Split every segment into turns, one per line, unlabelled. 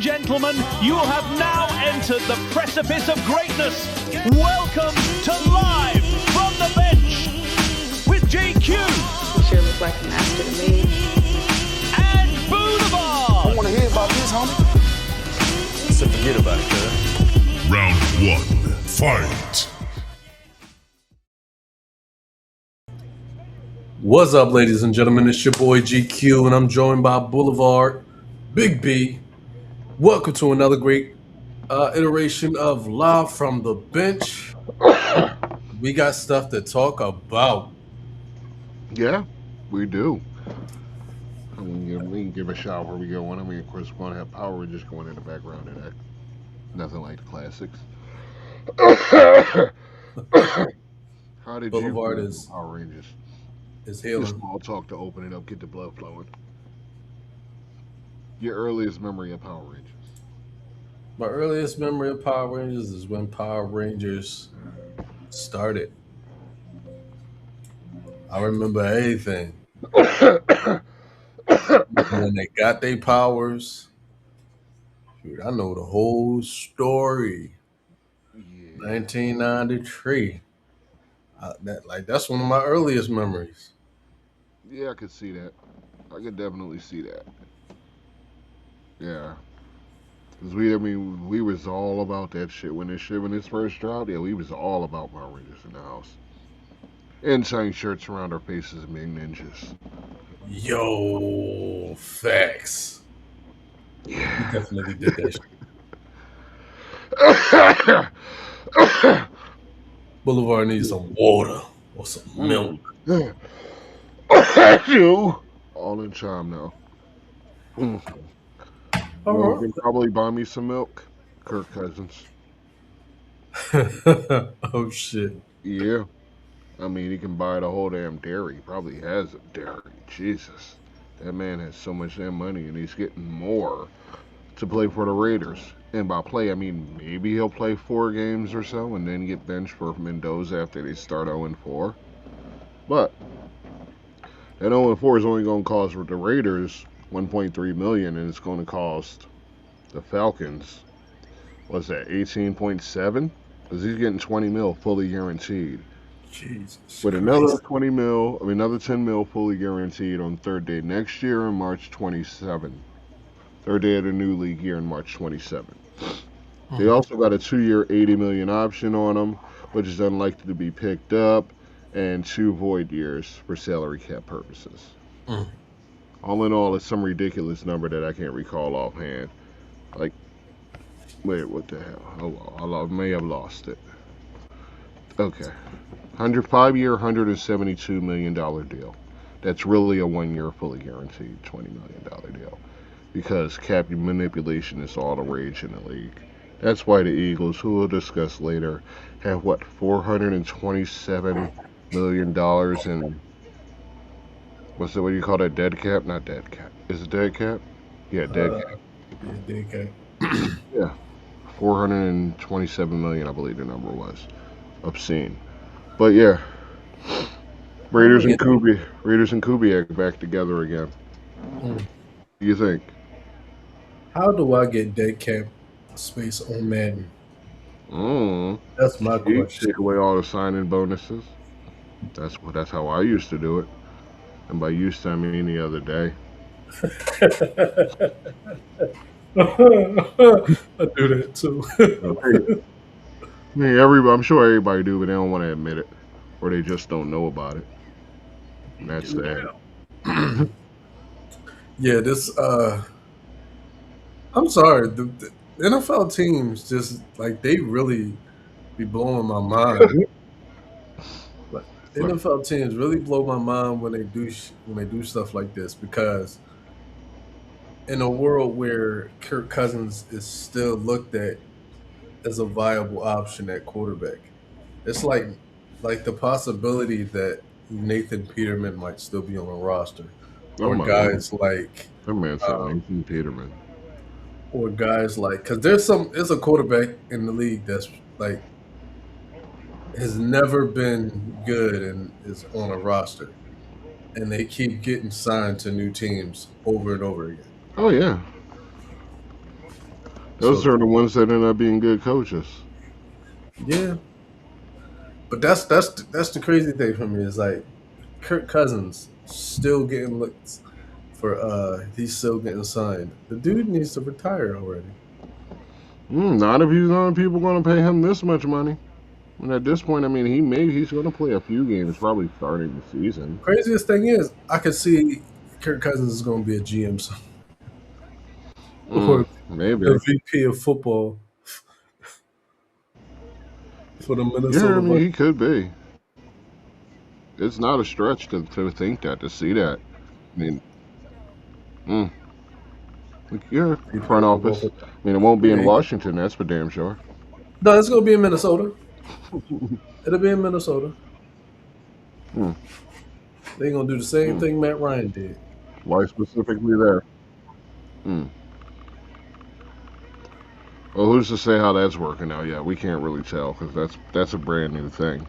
Gentlemen, you have now entered the precipice of greatness. Welcome to Live from the Bench with JQ.
You sure look like a master to me.
And Boulevard.
I want to hear about this, homie.
So forget about it, cuz.
Round 1, fight.
What's up, ladies and gentlemen? It's your boy GQ, and I'm joined by Boulevard, Big B. Welcome to another great iteration of Live from the Bench. We got stuff to talk about.
Yeah, we do. I mean, we can give a shout where we go on. I mean, of course, we're going to have Power Rangers going in the background and that. Nothing like the classics. How did
Boulevard
you
is
Power Rangers?
Is
Just
healing.
small talk to open it up, get the blood flowing. Your earliest memory of Power Rangers?
My earliest memory of Power Rangers is when Power Rangers started. I remember everything. When they got their powers, dude, I know the whole story.
Yeah.
1993. That's one of my earliest memories.
Yeah, I could see that. I could definitely see that. Yeah. Cause we was all about that shit when this first dropped. Yeah, we was all about Power Rangers in the house. And tying shirts around our faces and being ninjas.
Yo, facts.
Yeah.
We definitely did that shit. Boulevard needs some water or some milk.
You all in time now. You know who can probably buy me some milk? Kirk Cousins.
Oh shit.
Yeah. I mean, he can buy the whole damn dairy. He probably has a dairy. Jesus. That man has so much damn money, and he's getting more to play for the Raiders. And by play, I mean maybe he'll play 4 games or so and then get benched for Mendoza after they start 0-4. But that 0-4 is only going to cost the Raiders $1.3 million, and it's going to cost the Falcons, what's that, 18.7? Because he's getting 20 mil fully guaranteed.
Jesus.
With another 20 mil, another 10 mil fully guaranteed on third day next year in March 27. Third day of the new league year in March 27. They also got a 2-year, $80 million option on him, which is unlikely to be picked up, and 2 void years for salary cap purposes. All in all, it's some ridiculous number that I can't recall offhand. Like, wait, what the hell? I may have lost it. Okay. 5-year, $172 million deal. That's really a 1-year fully guaranteed $20 million deal. Because cap manipulation is all the rage in the league. That's why the Eagles, who we'll discuss later, have what, $427 million in, what's it, what do you call that, dead cap? Not dead cap. Is it dead cap? Yeah, dead cap.
Yeah, dead cap.
Yeah. $427 million, I believe the number was. Obscene. But yeah. Raiders and Kubiak back together again. What do you think?
How do I get dead cap space on Madden? That's my question.
Take away all the signing bonuses. That's how I used to do it. And by used to, I mean the other day.
I do that too.
I mean, I'm sure everybody do, but they don't want to admit it, or they just don't know about it. And that's sad.
Yeah, this. I'm sorry. The NFL teams just like they really be blowing my mind. Like, NFL teams really blow my mind when they do stuff like this, because in a world where Kirk Cousins is still looked at as a viable option at quarterback, it's like the possibility that Nathan Peterman might still be on the roster, or guys like
that man said Nathan Peterman,
or guys like, because there's a quarterback in the league that's like has never been good and is on a roster, and they keep getting signed to new teams over and over again.
Oh yeah. Those are the ones that end up being good coaches.
Yeah. But that's the crazy thing for me is like Kirk Cousins still getting looks for he's still getting signed. The dude needs to retire already.
Not if people going to pay him this much money. And at this point, I mean, he's going to play a few games, probably starting the season.
Craziest thing is, I could see Kirk Cousins is going to be a GM soon. Or
maybe
the VP of football for the Minnesota.
Yeah, I mean, he could be. It's not a stretch to think that, to see that. I mean, yeah, front office. I mean, it won't be in Washington, that's for damn sure.
No, it's going to be in Minnesota. It'll be in Minnesota. They're going to do the same thing Matt Ryan did.
Why specifically there? Well, who's to say how that's working out? Yeah, we can't really tell because that's a brand new thing.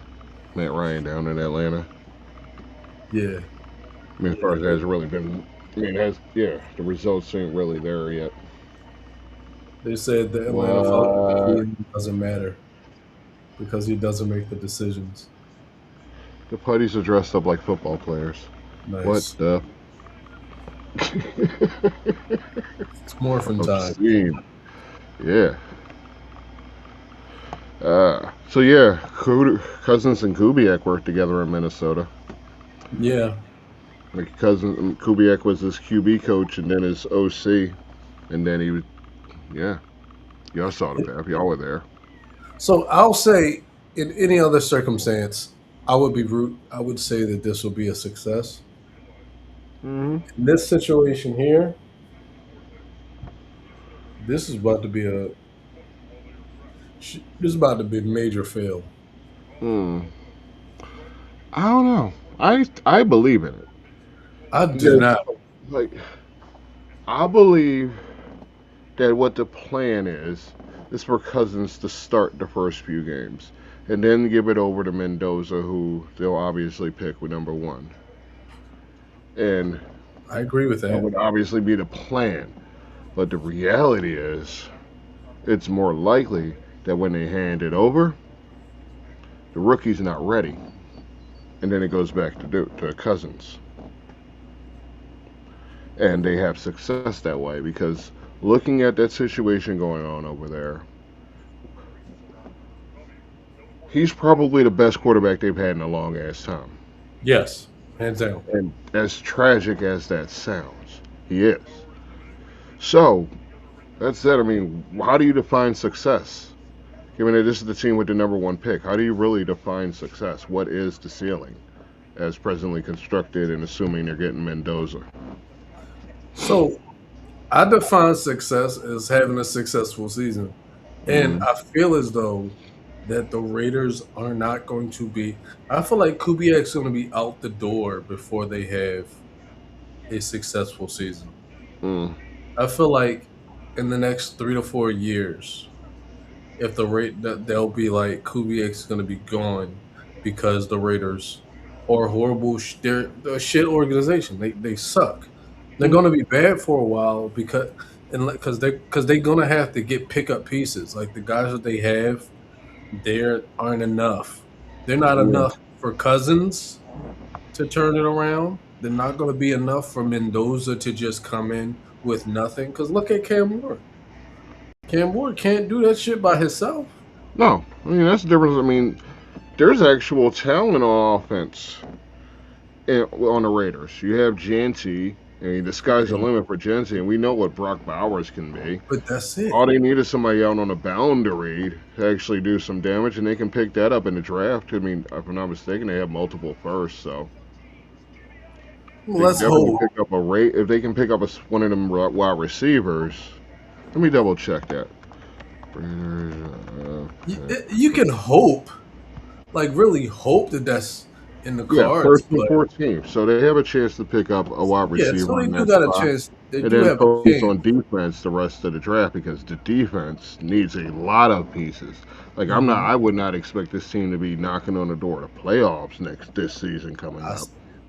Matt Ryan down in Atlanta.
Yeah.
I mean, as far as it has really been, I mean, the results ain't really there yet.
They said the Atlanta Falcons doesn't matter because he doesn't make the decisions.
The putties are dressed up like football players.
Nice.
What the?
It's morphin' time.
Obscene. Yeah. So yeah, Cousins and Kubiak worked together in Minnesota.
Yeah.
Like Kubiak was his QB coach and then his OC, and then he was, y'all saw the map. Y'all were there.
So I'll say, in any other circumstance, I would say that this will be a success. In this situation here, this is about to be a major fail.
I don't know. I believe in it.
I do not.
Like, I believe that what the plan is for Cousins to start the first few games and then give it over to Mendoza, who they'll obviously pick with number 1. And
I agree with that.
That would obviously be the plan. But the reality is, it's more likely that when they hand it over, the rookie's not ready. And then it goes back to Cousins. And they have success that way because looking at that situation going on over there, he's probably the best quarterback they've had in a long ass time.
Yes, hands down.
And as tragic as that sounds, he is. So, that said, I mean, how do you define success? Given that this is the team with the number 1 pick, how do you really define success? What is the ceiling as presently constructed and assuming they're getting Mendoza?
So, I define success as having a successful season. And I feel as though that the Raiders are not going to be – I feel like Kubiak's going to be out the door before they have a successful season. I feel like in the next 3 to 4 years, if they'll be like Kubiak's going to be gone because the Raiders are horrible. They're a shit organization. They suck. They're going to be bad for a while because they're going to have to get pickup pieces. Like the guys that they have, there aren't enough. They're not enough for Cousins to turn it around. They're not going to be enough for Mendoza to just come in with nothing. Because look at Cam Ward. Cam Ward can't do that shit by himself.
No. I mean, that's the difference. I mean, there's actual talent on offense on the Raiders. You have Janty. I mean, the sky's the limit for Janty, and we know what Brock Bowers can be.
But that's it.
All they need is somebody out on a boundary to actually do some damage, and they can pick that up in the draft. I mean, if I'm not mistaken, they have multiple firsts, so.
Well, let's hope.
If they can pick up one of them wide receivers, let me double check that.
You can hope, like really hope that that's in the cards.
Yeah, first and 14th, so they have a chance to pick up a wide receiver.
Yeah, so they do got a chance. They
and
do
then
have a
focus
chance
on defense the rest of the draft because the defense needs a lot of pieces. Like I would not expect this team to be knocking on the door to playoffs this season coming up.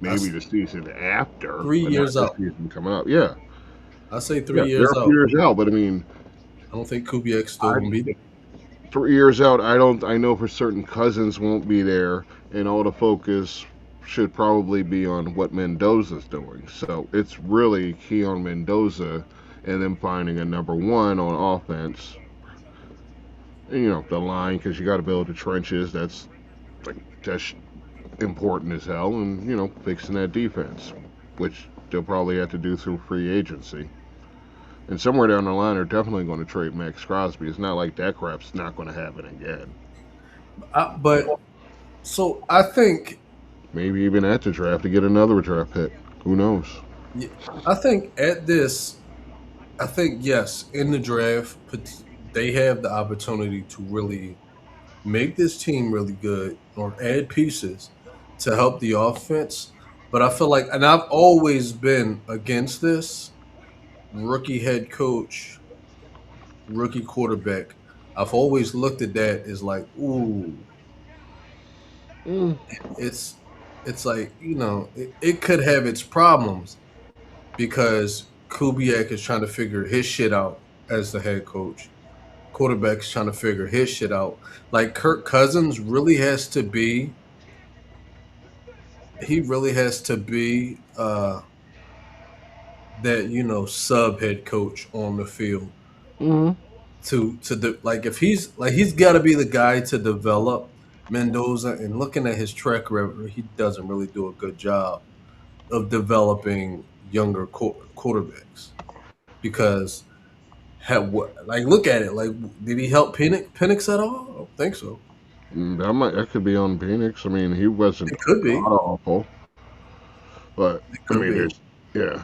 Maybe the season after.
3 years out.
Season coming up, yeah.
I say 3 years out.
3 years out, but I mean,
I don't think Kubiak's still gonna be there.
3 years out, I know for certain Cousins won't be there, and all the focus should probably be on what Mendoza's doing. So it's really key on Mendoza and then finding a number one on offense. And, the line, because you got to build the trenches. That's important as hell, and fixing that defense, which they'll probably have to do through free agency. And somewhere down the line, they're definitely going to trade Max Crosby. It's not like that crap's not going to happen again.
But so I think
Maybe even at the draft to get another draft pick. Who knows?
I think yes, in the draft, they have the opportunity to really make this team really good or add pieces to help the offense. But I feel like, and I've always been against this rookie head coach, rookie quarterback. I've always looked at that as like, ooh, it's like it could have its problems because Kubiak is trying to figure his shit out as the head coach. Quarterback's trying to figure his shit out. Like Kirk Cousins really has to be. He really has to be that sub head coach on the field like if he's got to be the guy to develop Mendoza, and looking at his track record, he doesn't really do a good job of developing younger quarterbacks because look at it, like, did he help Penix at all? I don't think so.
That could be on Phoenix. I mean, he wasn't
It could be
awful, but I mean, yeah.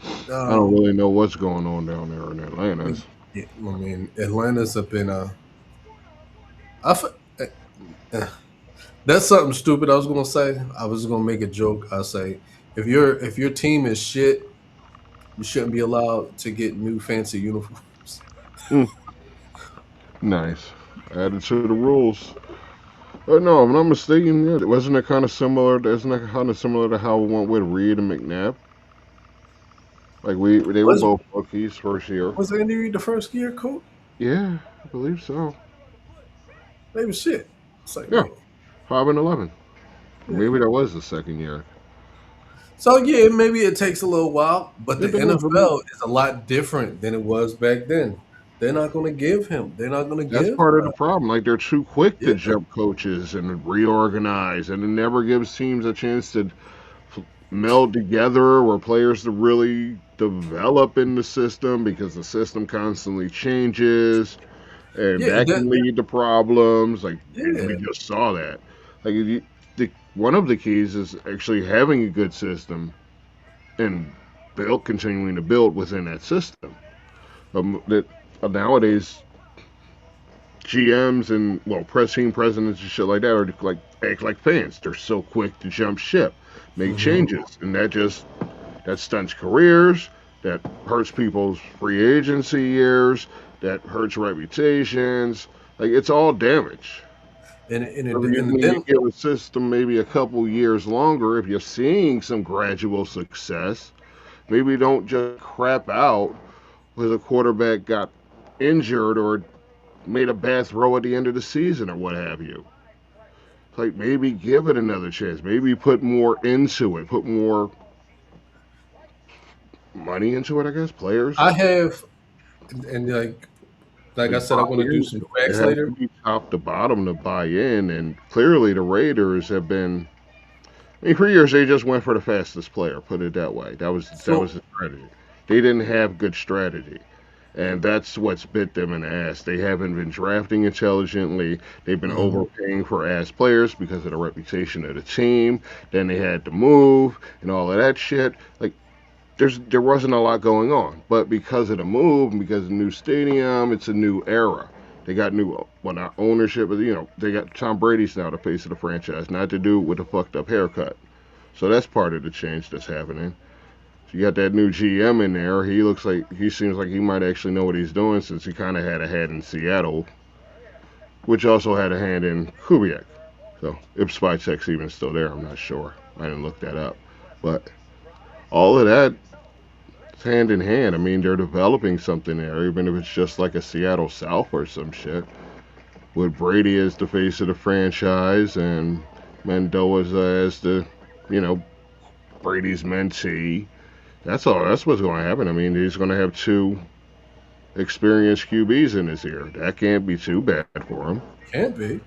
I don't really know what's going on down there in Atlanta.
Yeah, I mean, Atlanta's up in that's something stupid I was gonna say. I was gonna make a joke. I say if your team is shit, you shouldn't be allowed to get new fancy uniforms.
Nice. Added to the rules. But no, if I'm not mistaken, yeah, wasn't it kind of similar? Isn't that kind of similar to how we went with Reed and McNabb? Like they were both rookies first year.
Was Andy Reid the first year coach?
Yeah, I believe so.
They were shit. It's like,
yeah, 5-11. Yeah. Maybe that was the second year.
So yeah, maybe it takes a little while, but the NFL is a lot different than it was back then. They're not going to give him. They're not going to give.
That's part of the problem. Like, they're too quick to jump coaches and reorganize, and it never gives teams a chance to meld together or players to really develop in the system, because the system constantly changes, and that can lead to problems. Like, we just saw that. Like, one of the keys is actually having a good system and continuing to build within that system. Nowadays, GMs and team presidents and shit like that are act like fans. They're so quick to jump ship, make changes, and that stunts careers. That hurts people's free agency years. That hurts reputations. Like, it's all damage.
And
you give a system maybe a couple years longer. If you're seeing some gradual success, maybe don't just crap out because a quarterback got injured or made a bad throw at the end of the season or what have you. It's like, maybe give it another chance. Maybe put more into it. Put more money into it, I guess. Players.
I have, and like I said, I'm going to do some facts later.
To be top to bottom to buy in, and clearly the Raiders have been. I mean, for years they just went for the fastest player. Put it that way. That was the strategy. They didn't have good strategy. And that's what's bit them in the ass. They haven't been drafting intelligently. They've been overpaying for ass players because of the reputation of the team. Then they had to move and all of that shit. Like, there wasn't a lot going on. But because of the move and because of the new stadium, it's a new era. They got not ownership, but they got Tom Brady's now the face of the franchise, not to do with a fucked up haircut. So that's part of the change that's happening. You got that new GM in there. He seems like he might actually know what he's doing, since he kind of had a hand in Seattle, which also had a hand in Kubiak. So if Spycheck's even still there, I'm not sure. I didn't look that up. But all of that hand in hand. I mean, they're developing something there, even if it's just like a Seattle South or some shit. With Brady as the face of the franchise and Mendoza as the, you know, Brady's mentee. That's all. That's what's going to happen. I mean, he's going to have two experienced QBs in his ear. That can't be too bad for him.
Can't be.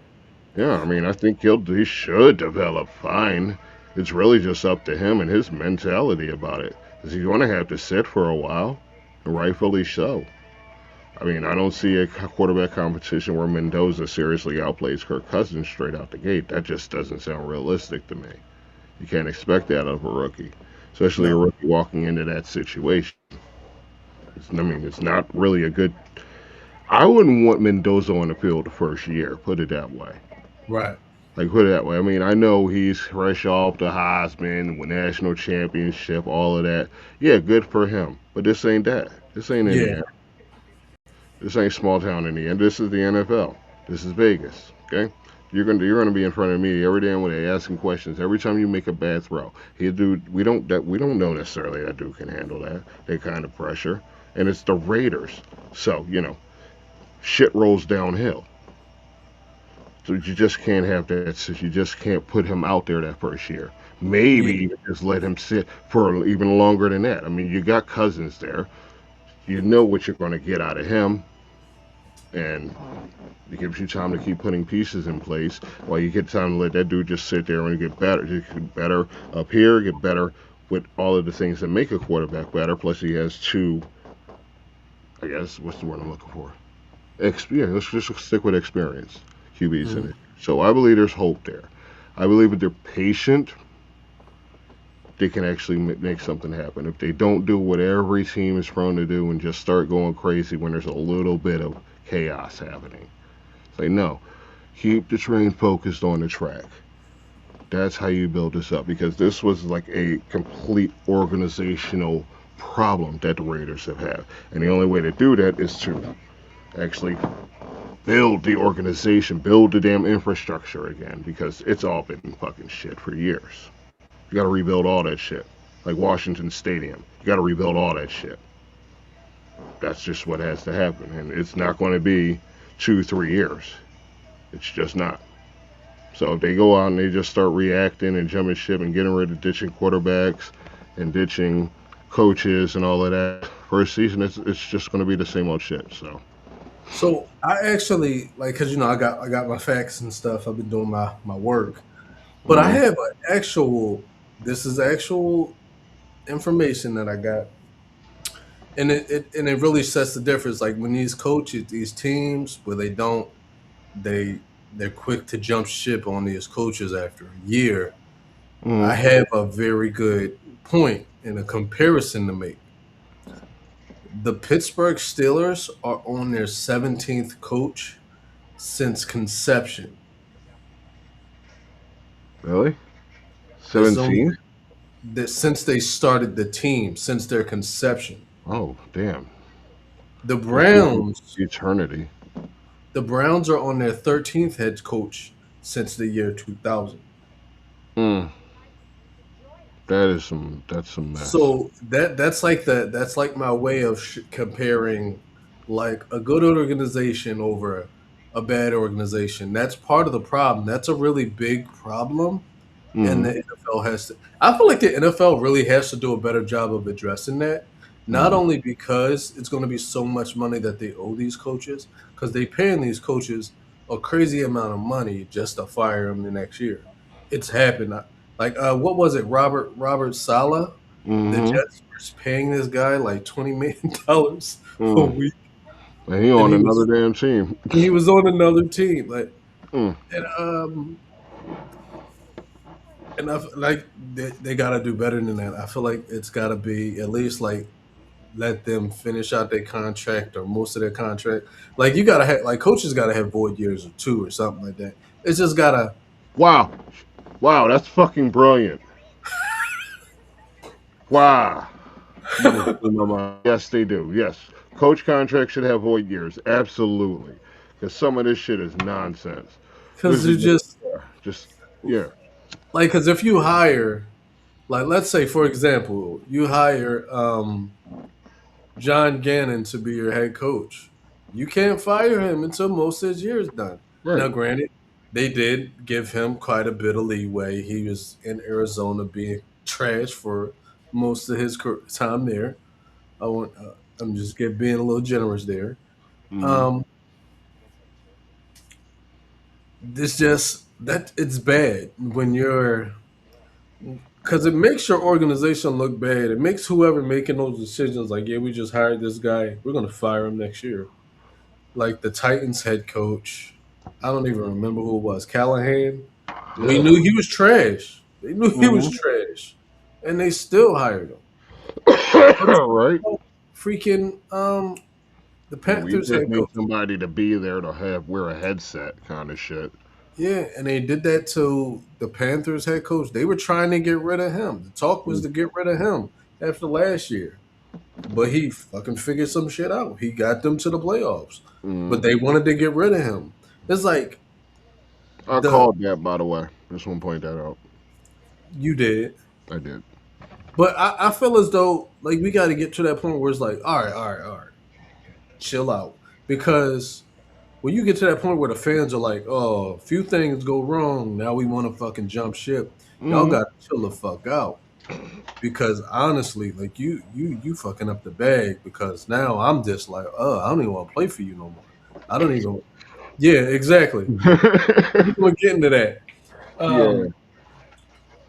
Yeah, I mean, I think he should develop fine. It's really just up to him and his mentality about it. Is he going to have to sit for a while? And rightfully so. I mean, I don't see a quarterback competition where Mendoza seriously outplays Kirk Cousins straight out the gate. That just doesn't sound realistic to me. You can't expect that of a rookie, especially a rookie walking into that situation. It's not really a good. I wouldn't want Mendoza on the field the first year. Put it that way.
Right.
Like, put it that way. I mean, I know he's fresh off the Heisman, national championship, all of that. Yeah, good for him. But this ain't that. This ain't Indiana. This ain't small town Indiana. This is the NFL. This is Vegas. Okay. You're gonna be in front of me every damn day asking questions every time you make a bad throw. We don't know necessarily that dude can handle that kind of pressure, and it's the Raiders. So shit rolls downhill. So you just can't have that. So you just can't put him out there that first year. Maybe just let him sit for even longer than that. I mean, you got Cousins there. You know what you're going to get out of him, and it gives you time to keep putting pieces in place while you get time to let that dude just sit there and get better up here, get better with all of the things that make a quarterback better. Plus, he has two. I guess what's the word I'm looking for? Let's just stick with experience. QBs in it. So I believe there's hope there. I believe if they're patient, they can actually make something happen. If they don't do what every team is prone to do and just start going crazy when there's a little bit of chaos happening. Say, no, keep the train focused on the track. That's how you build this up, because this was like a complete organizational problem that the Raiders have had. And the only way to do that is to actually build the organization, build the damn infrastructure again, because it's all been fucking shit for years. You gotta rebuild all that shit. Like Washington Stadium. You gotta rebuild all that shit. That's just what has to happen. And it's not going to be 2-3 years. It's just not. So if they go out and they just start reacting and jumping ship and getting rid of ditching quarterbacks and ditching coaches and all of that, first season, it's just going to be the same old shit.
So I actually because I got my facts and stuff. I've been doing my work, but I have an actual. This is actual information that I got, and it really sets the difference. Like when these coaches, these teams, where they're quick to jump ship on these coaches after a year. I have a very good point and a comparison to make. The Pittsburgh Steelers are on their 17th coach since conception.
Really? 17?
Since they started the team, since their conception.
Oh, damn.
The Browns.
Eternity.
The Browns are on their 13th head coach since the year 2000.
That's some mess.
So that's like my way of comparing like a good organization over a bad organization. That's part of the problem. That's a really big problem, and the NFL has to. I feel like the NFL really has to do a better job of addressing that. Not only because it's going to be so much money that they owe these coaches, because they paying these coaches a crazy amount of money just to fire them the next year. It's happened. Like what was it, Robert Saleh? The Jets were paying this guy like $20 million a week.
And he on another damn team.
He was on another team, and I feel like they got to do better than that. I feel like it's got to be at least like let them finish out their contract or most of their contract. Like you got to have coaches got to have void years or 2 or something like that. It's just got to.
Wow, that's fucking brilliant. Wow. Yes, they do. Yes. Coach contracts should have void years. Absolutely. Because some of this shit is nonsense.
Because they're just.
Yeah.
Like, because if you hire, Like, let's say, for example, you hire John Gannon to be your head coach. You can't fire him until most of his year is done. Now,
Right.
granted, they did give him quite a bit of leeway. He was in Arizona being trash for most of his time there. I'm just being a little generous there.
Mm-hmm.
Um, it's just that it's bad when you're because it makes your organization look bad. It makes whoever making those decisions like, yeah, we just hired this guy. We're gonna fire him next year. Like the Titans head coach, I don't even remember who it was. Callahan. We
Yeah.
knew he was trash. They knew he was
Mm-hmm.
trash, and they still hired him.
Right.
Freaking the
Yeah, we
Panthers
just
head
need
coach.
somebody to be there to wear a headset kind of shit.
Yeah, and they did that to the Panthers head coach. They were trying to get rid of him. The talk was to get rid of him after last year. But he fucking figured some shit out. He got them to the playoffs.
Mm-hmm.
But they wanted to get rid of him. It's like
I
the
called that, by the way. Just want to point that out.
you did.
I did.
But I feel as though like we got to get to that point where it's like, all right, chill out. Because when you get to that point where the fans are like, oh, a few things go wrong, now we want to fucking jump ship. Y'all
Mm-hmm.
got to chill the fuck out. Because honestly, like you fucking up the bag. Because now I'm just like, oh, I don't even want to play for you no more. I don't even. Yeah, exactly. We're getting to that.
Yeah.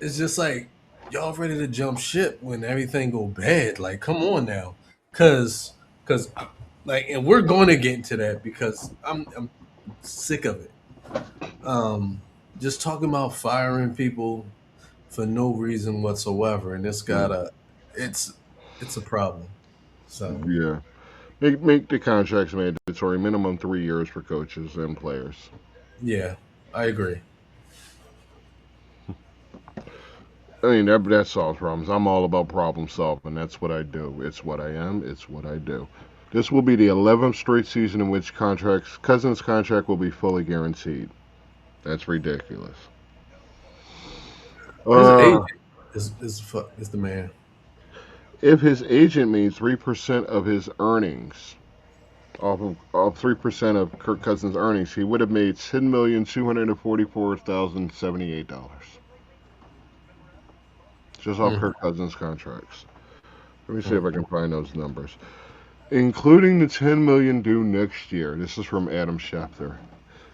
It's just like y'all ready to jump ship when everything go bad. Like, come on now, because like, and we're going to get into that because I'm sick of it. Just talking about firing people for no reason whatsoever, and it's it's a problem. So
Yeah. Make the contracts mandatory, minimum 3 years for coaches and players.
yeah, I agree.
I mean, that solves problems. I'm all about problem solving. That's what I do. It's what I am. It's what I do. This will be the 11th straight season in which Cousins' contract will be fully guaranteed. That's ridiculous.
His agent
Uh,
is the man.
if his agent made 3% of his earnings, off 3% of Kirk Cousins' earnings, he would have made $10,244,078 just off
Mm.
Kirk Cousins' contracts. Let me see if I can find those numbers. Including the 10 million due next year. This is from Adam Schefter.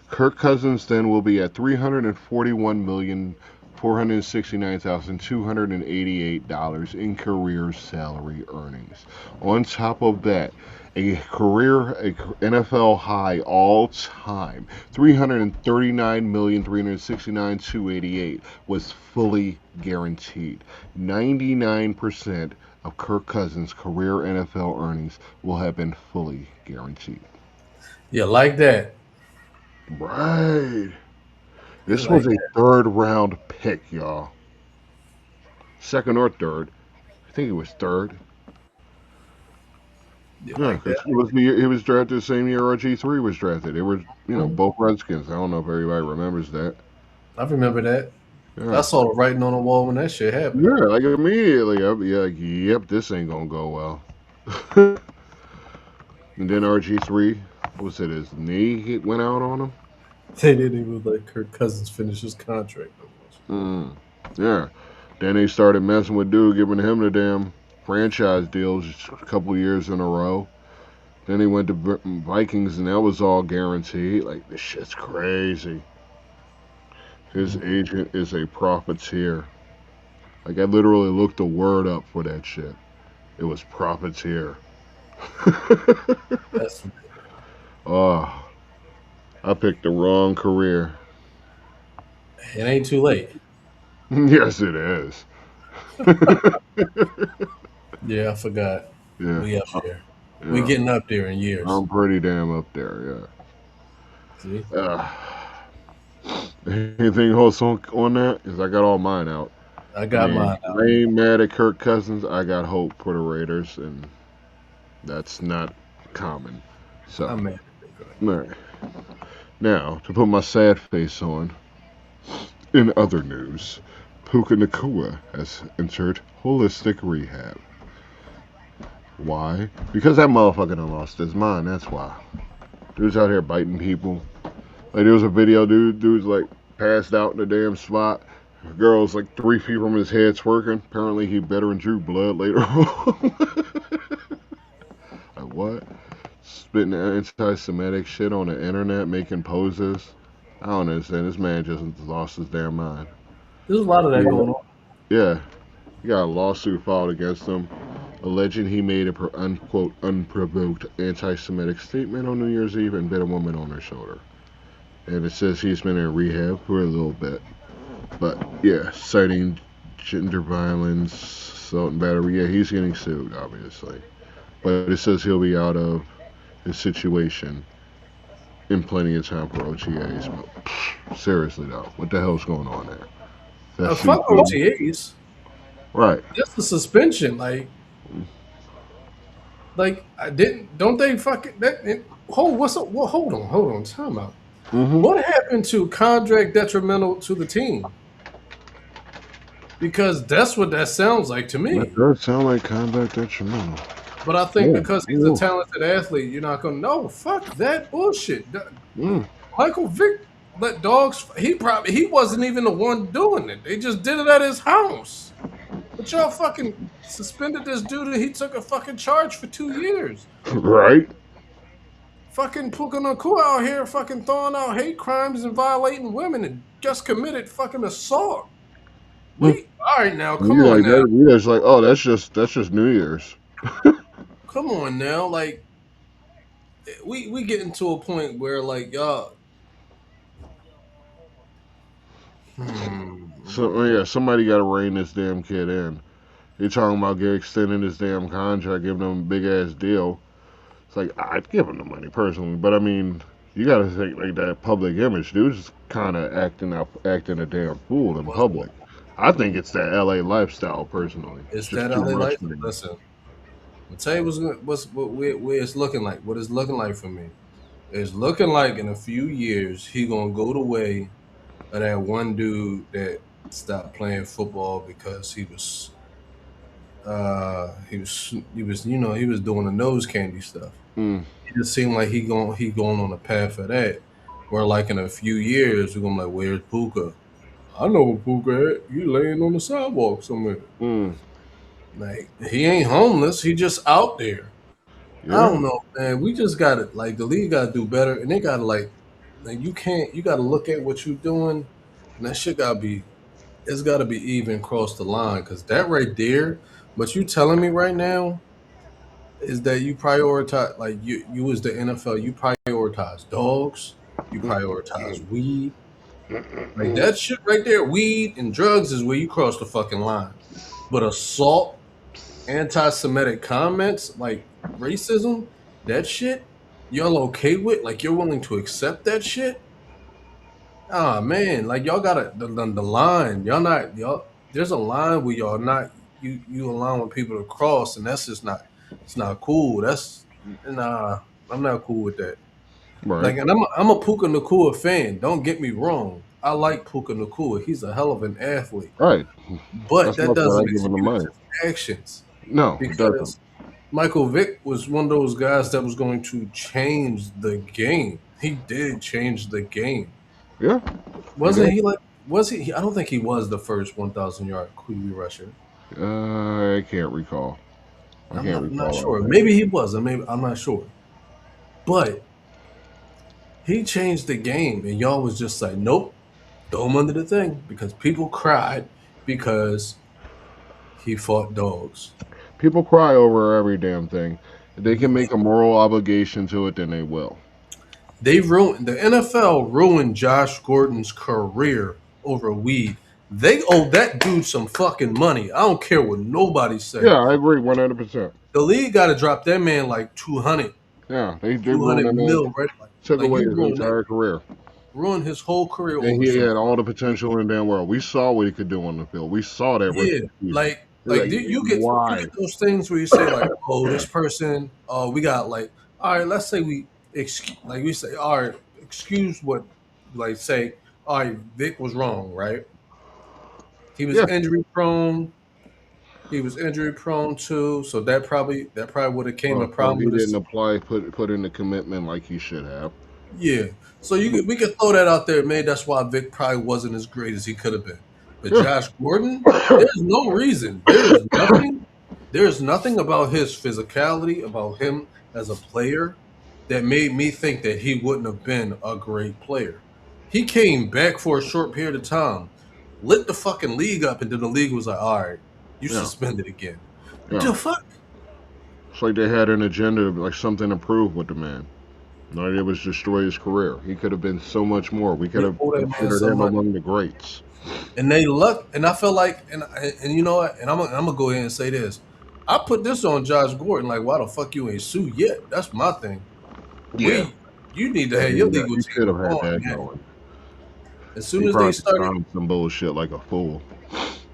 Kirk Cousins then will be at $341,469,288 in career salary earnings. On top of that, a NFL high all time, $339,369,288 was fully guaranteed. 99% of Kirk Cousins' career NFL earnings will have been fully guaranteed.
Yeah, like that.
Right.
You
This
like
was a
that.
third round pick, y'all. Second or third. I think it was third.
You
Yeah,
like that.
because he was drafted the same year RG3 was drafted. They were, both Redskins. I don't know if everybody remembers that.
I remember that. I
Yeah.
saw the writing on the wall when that shit happened.
Yeah, like immediately. I'd be like, yep, this ain't gonna go well. And then RG3, what was it? His knee went out on him.
They didn't even let Kirk Cousins finish his contract.
Mm, yeah. Then they started messing with dude, giving him the damn franchise deals a couple years in a row. Then he went to Vikings, and that was all guaranteed. Like, this shit's crazy. His agent is a profiteer. Like, I literally looked the word up for that shit. It was profiteer.
That's
Oh, I picked the wrong career.
it ain't too late.
Yes, it is.
Yeah, I forgot.
Yeah,
We up there. We
yeah.
getting up there in years.
I'm pretty damn up there,
See?
yeah. Anything else on that? Because I got all mine out.
I
I
got
mean,
mine
I
out.
ain't mad at Kirk Cousins. I got hope for the Raiders, and that's not common. So,
I'm mad.
all right. Now, to put my sad face on, in other news, Puka Nacua has entered holistic rehab. Why? Because that motherfucker done lost his mind. That's why. Dude's out here biting people. Like there was a video, dude's like passed out in the damn spot. The girl's like 3 feet from his head twerking. Apparently he bit her and drew blood later on. Like what? Spitting anti-Semitic shit on the internet, making poses. I don't understand. This man just lost his damn mind.
There's a lot of that going on.
Yeah, he got a lawsuit filed against him, alleging he made a unquote unprovoked anti-Semitic statement on New Year's Eve and bit a woman on her shoulder. And it says he's been in rehab for a little bit. But yeah, citing gender violence, assault and battery. Yeah, he's getting sued, obviously. But it says he'll be out of his situation in plenty of time for OTAs. But seriously though, what the hell's going on there?
Fuck OTAs.
Right.
Just the suspension, like I didn't. Don't they fucking that? What's up? Well, hold on. Time out.
Mm-hmm.
What happened to contract detrimental to the team? Because that's what that sounds like to me.
That does sound like contract detrimental.
But I think because he's a talented athlete, you're not gonna know. Fuck that bullshit. Michael Vick let dogs. He wasn't even the one doing it. They just did it at his house. But y'all fucking suspended this dude and he took a fucking charge for 2 years.
Right.
Fucking Puka Nacua out here fucking throwing out hate crimes and violating women and just committed fucking assault. All right now, come on now.
We just like, oh, that's just New Year's.
Come on now, like we getting to a point where like y'all.
So yeah, somebody got to rein this damn kid in. They talking about extending his damn contract, giving him a big ass deal. It's like I'd give him the money personally, but I mean, you got to think like that public image. Dude's kind of acting a damn fool in public. I think it's that LA lifestyle personally.
It's that LA lifestyle. Listen, I'll tell you what it's looking like. What it's looking like for me. It's looking like in a few years he gonna go the way of that one dude that stopped playing football because he was doing the nose candy stuff. It just seemed like he going on a path of that. Where like in a few years we're gonna be like, where's Puka? I know where Puka at. You laying on the sidewalk somewhere. Like he ain't homeless. He just out there. Yeah. I don't know, man. We just gotta like the league gotta do better, and they gotta like you gotta look at what you're doing, and that shit it's gotta be even across the line, because that right there. What you telling me right now is that you prioritize like you as the NFL, you prioritize dogs, you prioritize weed. Like that shit right there, weed and drugs is where you cross the fucking line. But assault, anti-Semitic comments, like racism, that shit, y'all okay with? Like you're willing to accept that shit? Ah man, like y'all got the line. There's a line where y'all not you allowing people to cross, and that's just not. It's not cool. I'm not cool with that. Right. Like, and I'm a Puka Nacua fan. Don't get me wrong. I like Puka Nacua. He's a hell of an athlete.
Right.
But that doesn't excuse his actions.
No,
because Michael Vick was one of those guys that was going to change the game. He did change the game.
Yeah.
Wasn't he like? Was he? I don't think he was the first 1,000-yard QB rusher.
I can't recall.
I'm not sure. Maybe he was. I'm not sure. But he changed the game, and y'all was just like, nope, throw him under the thing, because people cried because he fought dogs.
People cry over every damn thing. If they can make a moral obligation to it, then they will.
The NFL ruined Josh Gordon's career over weed. They owe that dude some fucking money. I don't care what nobody says.
Yeah, I agree 100%.
The league got to drop that man like 200.
Yeah, they
200 mil, right?
Took away his entire career.
Ruined his whole career.
And he had all the potential in the damn world. We saw what he could do on the field. We saw that.
Yeah, you get those things where you say like, oh, this person, we got like, all right, let's say all right, excuse what, like say, all right, Vic was wrong, right? He was
Yeah.
injury prone. He was injury prone too, so that probably would have came a
So
problem
he
with
didn't
his.
apply, put in the commitment like he should have.
Yeah, so we could throw that out there. Maybe that's why Vic probably wasn't as great as he could have been. But
Yeah.
Josh Gordon, there's no reason. There is nothing. There's nothing about his physicality, about him as a player, that made me think that he wouldn't have been a great player. He came back for a short period of time, lit the fucking league up, and then the league was like, "All right, you
Yeah.
suspended again."
Yeah.
The fuck?
It's like they had an agenda, like something to prove with the man. No, it was destroy his career. He could have been so much more. We could
They
have
owe that man
considered
some
him
money.
among the greats.
And they luck, and I feel like, and you know what? And I'm gonna go ahead and say this. I put this on Josh Gordon. Like, why the fuck you ain't sued yet? That's my thing.
Yeah.
You need to
I
have your
mean, yeah,
legal
he
team
should have had
on
that
that.
going.
As soon
He
as they
probably
started,
signed some bullshit like a fool.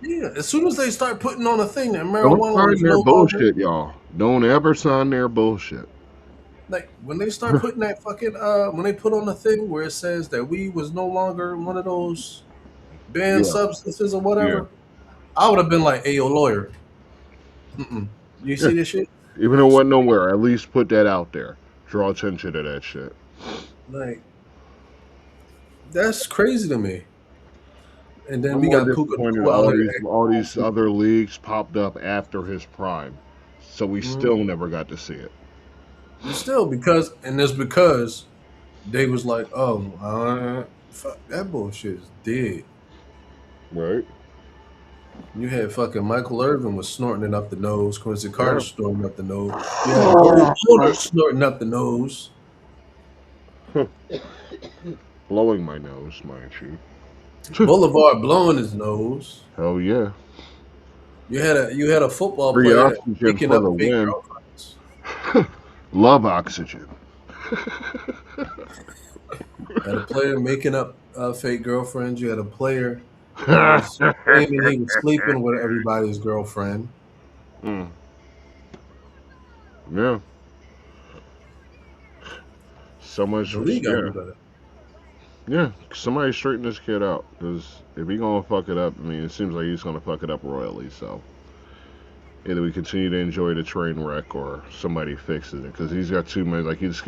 yeah, as soon as they start putting on a thing that
Don't
marijuana
sign
was
their
no longer
bullshit, y'all. Don't ever sign their bullshit.
like when they start putting that fucking when they put on the thing where it says that weed was no longer one of those banned
Yeah.
substances or
Yeah.
whatever. I would have been like, "Hey, yo, lawyer, you
Yeah.
see this shit?"
Even though it went nowhere, at least put that out there. Draw attention to that shit.
Like, that's crazy to me. And then
I'm
we
more
got Puka
disappointed
Nacua out
all
here.
these other leagues popped up after his prime. So we still never got to see it.
Still, because they was like, oh, fuck, that bullshit is dead.
Right?
You had fucking Michael Irvin was snorting it up the nose. Quincy Carter
Yeah.
snorting up the nose. You had Barry Holder snorting up the nose.
Blowing my nose, mind you.
Boulevard blowing his nose.
Hell yeah.
You had a football
Free
player
oxygen
making
for
up
the
fake
win.
girlfriends.
Love oxygen.
Had a player making up fake girlfriends. You had a player that was claiming he was sleeping with everybody's girlfriend.
Mm. Yeah. So much.
The league got to
Yeah.
do better.
Yeah. Somebody straighten this kid out. Because if he going to fuck it up, I mean, it seems like he's going to fuck it up royally. So either we continue to enjoy the train wreck or somebody fixes it. Because he's got too many. Like, this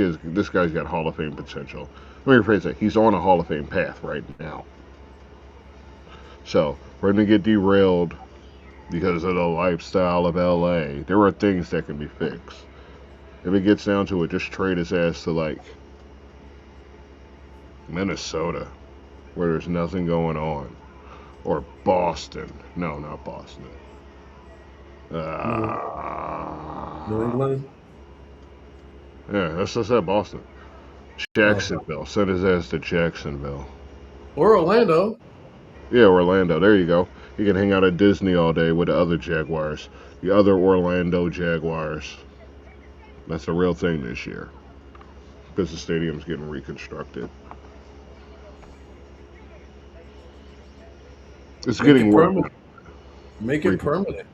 guy's got Hall of Fame potential. Let me rephrase that. He's on a Hall of Fame path right now. So we're going to get derailed because of the lifestyle of LA. There are things that can be fixed. If it gets down to it, just trade his ass to, like, Minnesota, where there's nothing going on. Or Boston. No, not Boston.
New England?
Yeah, that's that Boston. Jacksonville. Send his ass to Jacksonville.
Or Orlando.
Yeah, Orlando. There you go. He can hang out at Disney all day with the other Jaguars. The other Orlando Jaguars. That's a real thing this year. Because the stadium's getting reconstructed. It's getting worse.
Make it permanent.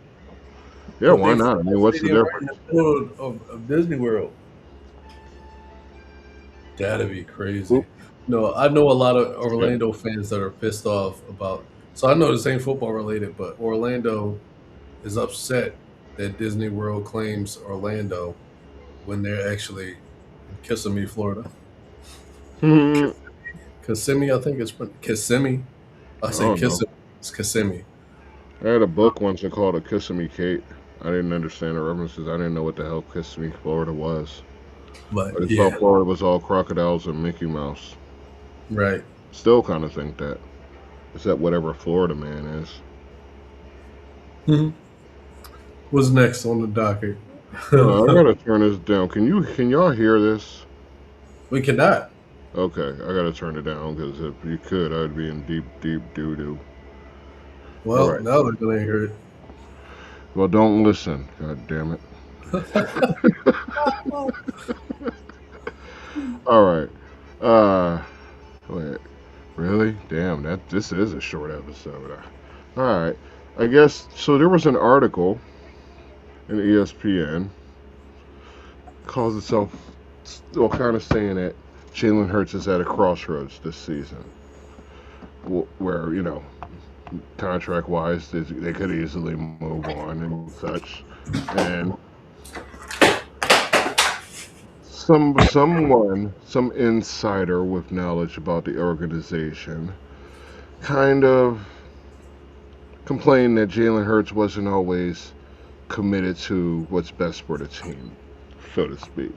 Yeah, why not? I mean, what's the difference?
Right in the middle of Disney World. That'd be crazy.
Oop.
No, I know a lot of Orlando fans that are pissed off about. So I know this ain't football related, but Orlando is upset that Disney World claims Orlando when they're actually in Kissimmee, Florida. Kissimmee, I think it's Kissimmee. I say Kissimmee. It's Kissimmee.
I had a book once called A Kissimmee Kate. I didn't understand the references. I didn't know what the hell Kissimmee, Florida was.
But
I just thought Florida was all crocodiles and Mickey Mouse.
Right.
Still kind of think that. Except whatever Florida man is.
What's next on the docket?
I gotta turn this down. Can y'all hear this?
We cannot.
Okay, I gotta turn it down because if you could, I'd be in deep doo doo.
Well,
right.
now they're gonna hear it.
Well, don't listen. God damn it. All right. Wait. Really? Damn. This is a short episode. All right. I guess so. There was an article in ESPN calls itself, well, kind of saying that Jalen Hurts is at a crossroads this season, where contract-wise, they could easily move on and such. And some insider with knowledge about the organization, kind of complained that Jalen Hurts wasn't always committed to what's best for the team, so to speak,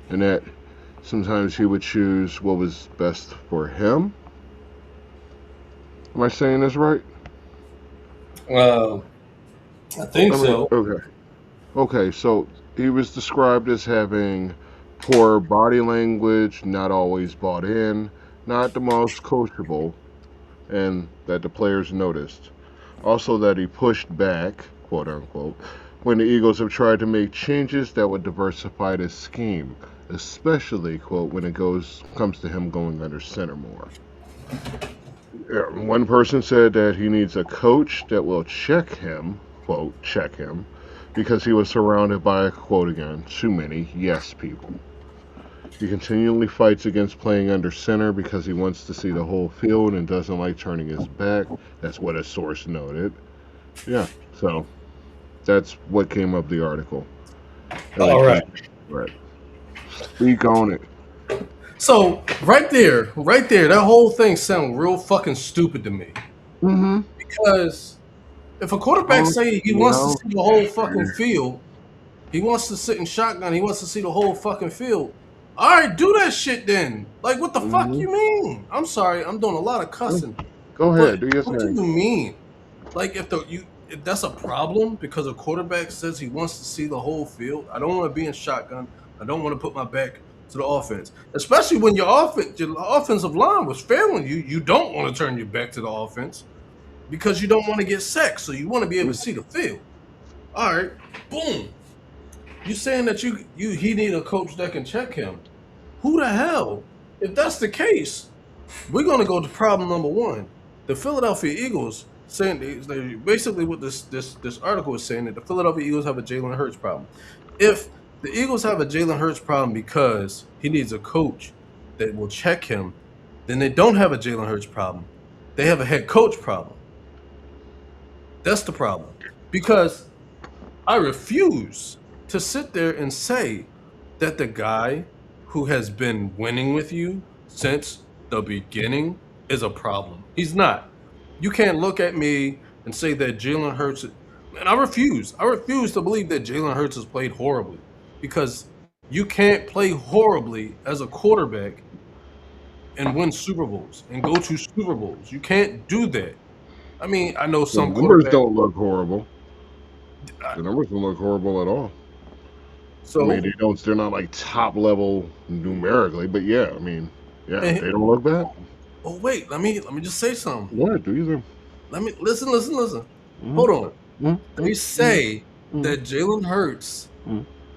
and that sometimes he would choose what was best for him. Am I saying this right?
I think so.
Okay, so he was described as having poor body language, not always bought in, not the most coachable, and that the players noticed. Also, that he pushed back, quote unquote, when the Eagles have tried to make changes that would diversify the scheme, especially, quote, when it comes to him going under center more. One person said that he needs a coach that will check him, quote, check him, because he was surrounded by, quote again, too many yes people. He continually fights against playing under center because he wants to see the whole field and doesn't like turning his back. That's what a source noted. Yeah, so that's what came up the article.
All right.
Speak on it.
So right there, that whole thing sounds real fucking stupid to me.
Mm-hmm.
Because if a quarterback say he wants to see the whole fucking field, he wants to sit in shotgun, he wants to see the whole fucking field. All right, do that shit then. Like, what the fuck you mean? I'm sorry, I'm doing a lot of cussing.
Go ahead, do your
What do
thing.
you mean? Like, if that's a problem because a quarterback says he wants to see the whole field, I don't want to be in shotgun. I don't want to put my back to the offense, especially when your offensive line was failing you. You don't want to turn your back to the offense because you don't want to get sacked, so you want to be able to see the field. All right, boom. You saying that he need a coach that can check him? Who the hell? If that's the case, we're gonna go to problem number one. The Philadelphia Eagles saying basically what this article is saying that the Philadelphia Eagles have a Jalen Hurts problem. If the Eagles have a Jalen Hurts problem because he needs a coach that will check him, then they don't have a Jalen Hurts problem. They have a head coach problem. That's the problem. Because I refuse to sit there and say that the guy who has been winning with you since the beginning is a problem. He's not. You can't look at me and say that Jalen Hurts, and I refuse to believe that Jalen Hurts has played horribly, because you can't play horribly as a quarterback and win Super Bowls and go to Super Bowls. You can't do that. I mean, I know some
The numbers
quarterbacks
don't look horrible. The numbers don't look horrible at all.
So
I mean, they're not like top level numerically, but yeah, I mean, yeah, they don't look bad.
Oh wait, let me just say something.
Go ahead, do you think?
Let me listen.
Mm-hmm.
Hold on.
Mm-hmm.
Let me say that Jalen Hurts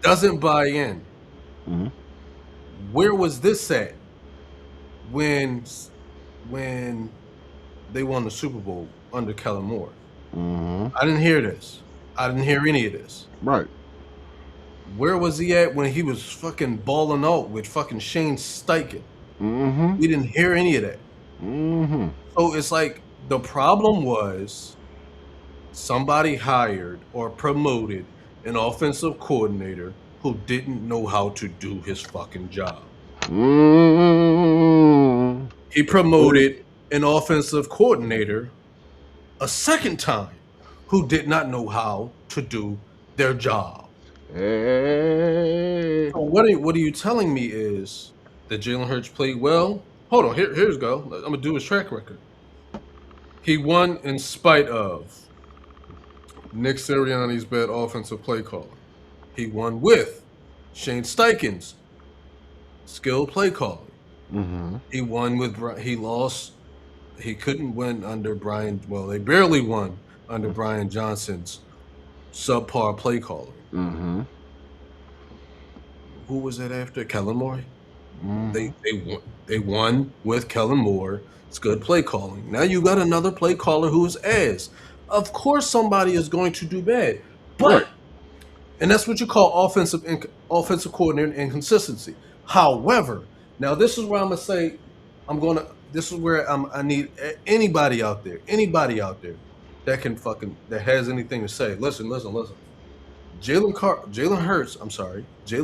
doesn't buy in.
Mm-hmm.
Where was this at when they won the Super Bowl under Kellen Moore?
Mm-hmm.
I didn't hear this. I didn't hear any of this.
Right.
Where was he at when he was fucking balling out with fucking Shane Steichen?
Mm-hmm.
We didn't hear any of that.
Mm-hmm.
So it's like the problem was somebody hired or promoted an offensive coordinator who didn't know how to do his fucking job.
Mm-hmm.
He promoted an offensive coordinator a second time who did not know how to do their job.
Hey.
So what are you telling me is that Jalen Hurts played well? Hold on, here's go. I'm gonna do his track record. He won in spite of Nick Sirianni's bad offensive play calling. He won with Shane Steichen's skilled play calling.
Mm-hmm.
He won with he lost. He couldn't win under Brian. Well, they barely won under Brian Johnson's subpar play calling.
Mm-hmm.
Who was that after? Kellen Moore.
Mm-hmm.
They won with Kellen Moore. It's good play calling. Now you got another play caller who's ass. Of course, somebody is going to do bad, but and that's what you call offensive coordinator inconsistency. However, now this is where I'm gonna say this is where I need anybody out there that can that has anything to say. Listen. Jalen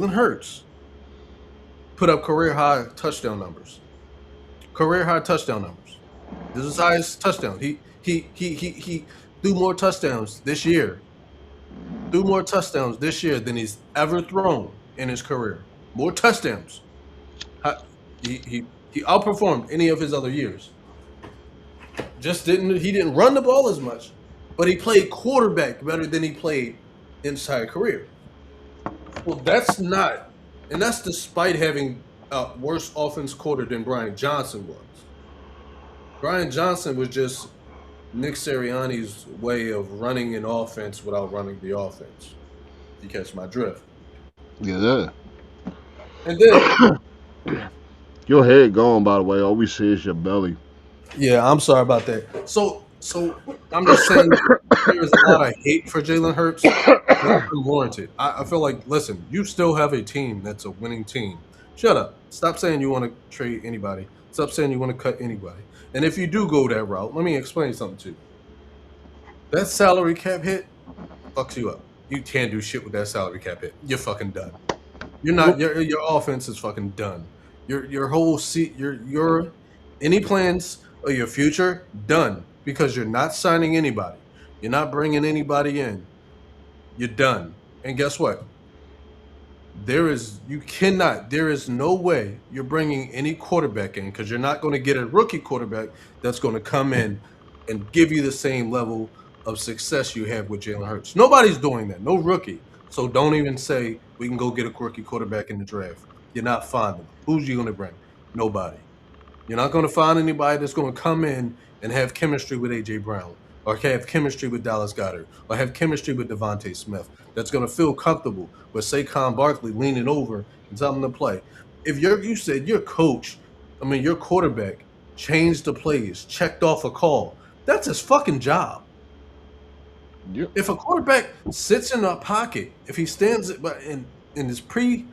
Hurts put up career high touchdown numbers. This is his highest touchdown. He threw more touchdowns this year. Than he's ever thrown in his career. More touchdowns. He outperformed any of his other years. He didn't run the ball as much, but he played quarterback better than he played in his entire career. Well, that's despite having a worse offense quarter than Brian Johnson was. Brian Johnson was just Nick Sirianni's way of running an offense without running the offense. You catch my drift?
Yeah.
And then
your head going, by the way. All we see is your belly.
Yeah, I'm sorry about that. So I'm just saying there's a lot of hate for Jalen Hurts. That's unwarranted. I feel like, listen, you still have a team that's a winning team. Shut up. Stop saying you want to trade anybody. Stop saying you want to cut anybody. And if you do go that route, let me explain something to you. That salary cap hit fucks you up. You can't do shit with that salary cap hit. You're fucking done. You're not. Your offense is fucking done. Your whole seat. Your any plans of your future done because you're not signing anybody. You're not bringing anybody in. You're done. And guess what? There is no way you're bringing any quarterback in because you're not going to get a rookie quarterback that's going to come in and give you the same level of success you have with Jalen Hurts. Nobody's doing that. No rookie. So don't even say we can go get a rookie quarterback in the draft. You're not finding. Who's you going to bring? Nobody. You're not going to find anybody that's going to come in and have chemistry with A.J. Brown or have chemistry with Dallas Goedert or have chemistry with Devontae Smith that's going to feel comfortable with Saquon Barkley leaning over and telling them to play. If you said your quarterback changed the plays, checked off a call, that's his fucking job. Yep. If a quarterback sits in a pocket, if he stands in his pre-play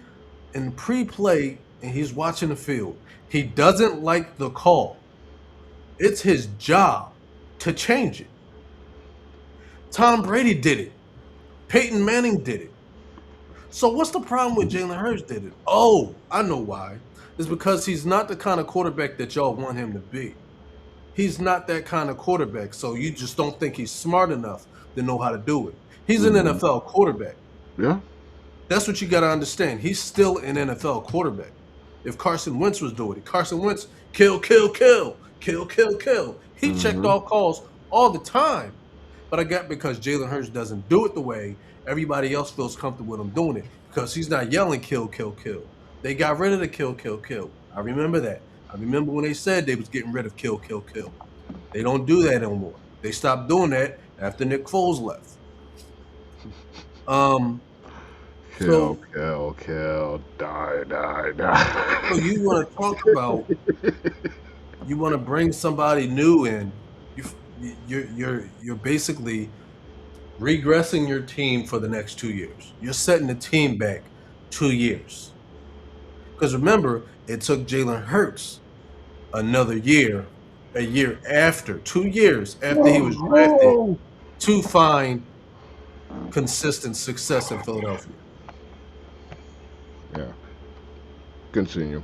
and he's watching the field, he doesn't like the call. It's his job to change it. Tom Brady did it. Peyton Manning did it. So what's the problem with Jalen Hurts did it? Oh, I know why. It's because he's not the kind of quarterback that y'all want him to be. He's not that kind of quarterback, so you just don't think he's smart enough to know how to do it. He's an NFL quarterback.
Yeah.
That's what you got to understand. He's still an NFL quarterback. If Carson Wentz was doing it, Carson Wentz, kill. He checked off calls all the time. But I got because Jalen Hurts doesn't do it the way everybody else feels comfortable with him doing it because he's not yelling kill. They got rid of the kill. I remember that. I remember when they said they was getting rid of kill. They don't do that anymore. They stopped doing that after Nick Foles left.
Kill, die.
So you want to talk about? You want to bring somebody new in? You're basically regressing your team for the next 2 years. You're setting the team back 2 years. Because remember, it took Jalen Hurts another year, 2 years after he was drafted to find consistent success in Philadelphia.
Yeah. Continue.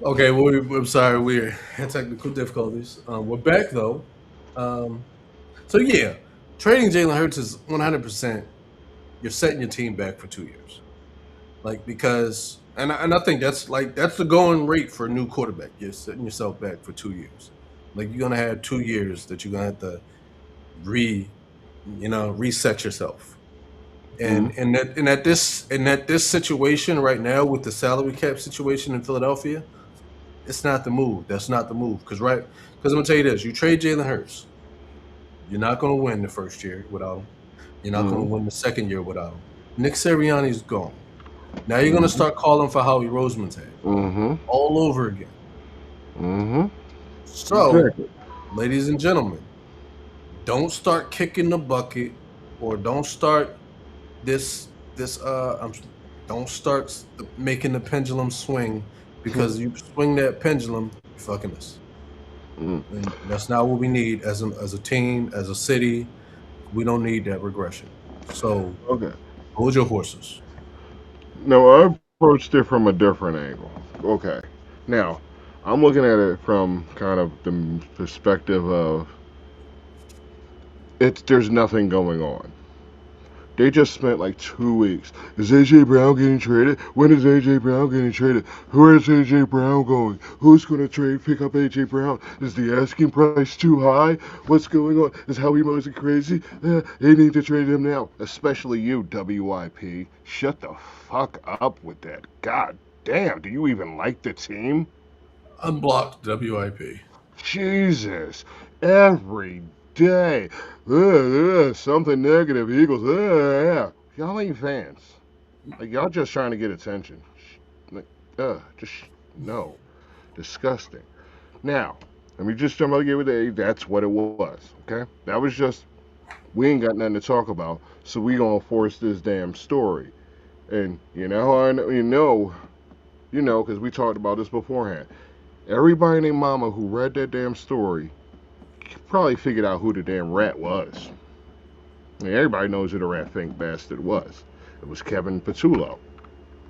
Okay, well, I'm sorry, we had technical difficulties. We're back though. So yeah, trading Jalen Hurts is 100%. You're setting your team back for 2 years, because I think that's the going rate for a new quarterback. You're setting yourself back for 2 years. You're gonna have 2 years that you're gonna have to reset yourself. And at this situation right now with the salary cap situation in Philadelphia, it's not the move. That's not the move. Because I'm gonna tell you this: you trade Jalen Hurts, you're not gonna win the first year without him. You're not gonna win the second year without him. Nick Sirianni's gone. Now you're gonna start calling for Howie Roseman's head all over again. So,
Exactly.
ladies and gentlemen, don't start kicking the bucket or don't start this don't start making the pendulum swing because you swing that pendulum, you fucking us.
Mm.
And that's not what we need as a team, as a city. We don't need that regression. So
Okay.
hold your horses.
No, I approached it from a different angle. Okay. Now, I'm looking at it from kind of the perspective of there's nothing going on. They just spent like 2 weeks. Is AJ Brown getting traded? When is AJ Brown getting traded? Where is AJ Brown going? Who's going to pick up AJ Brown? Is the asking price too high? What's going on? Is Howie Moses crazy? They need to trade him now. Especially you, WIP. Shut the fuck up with that. God damn, do you even like the team?
Unblocked WIP.
Jesus. Every day. Something negative equals. Y'all ain't fans. Like, y'all just trying to get attention. Like, no. Disgusting. Now, let me just jump out and give it a. That's what it was. Okay? That was just. We ain't got nothing to talk about, so we gonna force this damn story. And you know how I know, because we talked about this beforehand. Everybody named Mama who read that damn story probably figured out who the damn rat was. I mean, everybody knows who the rat fink bastard was. It was Kevin Patullo,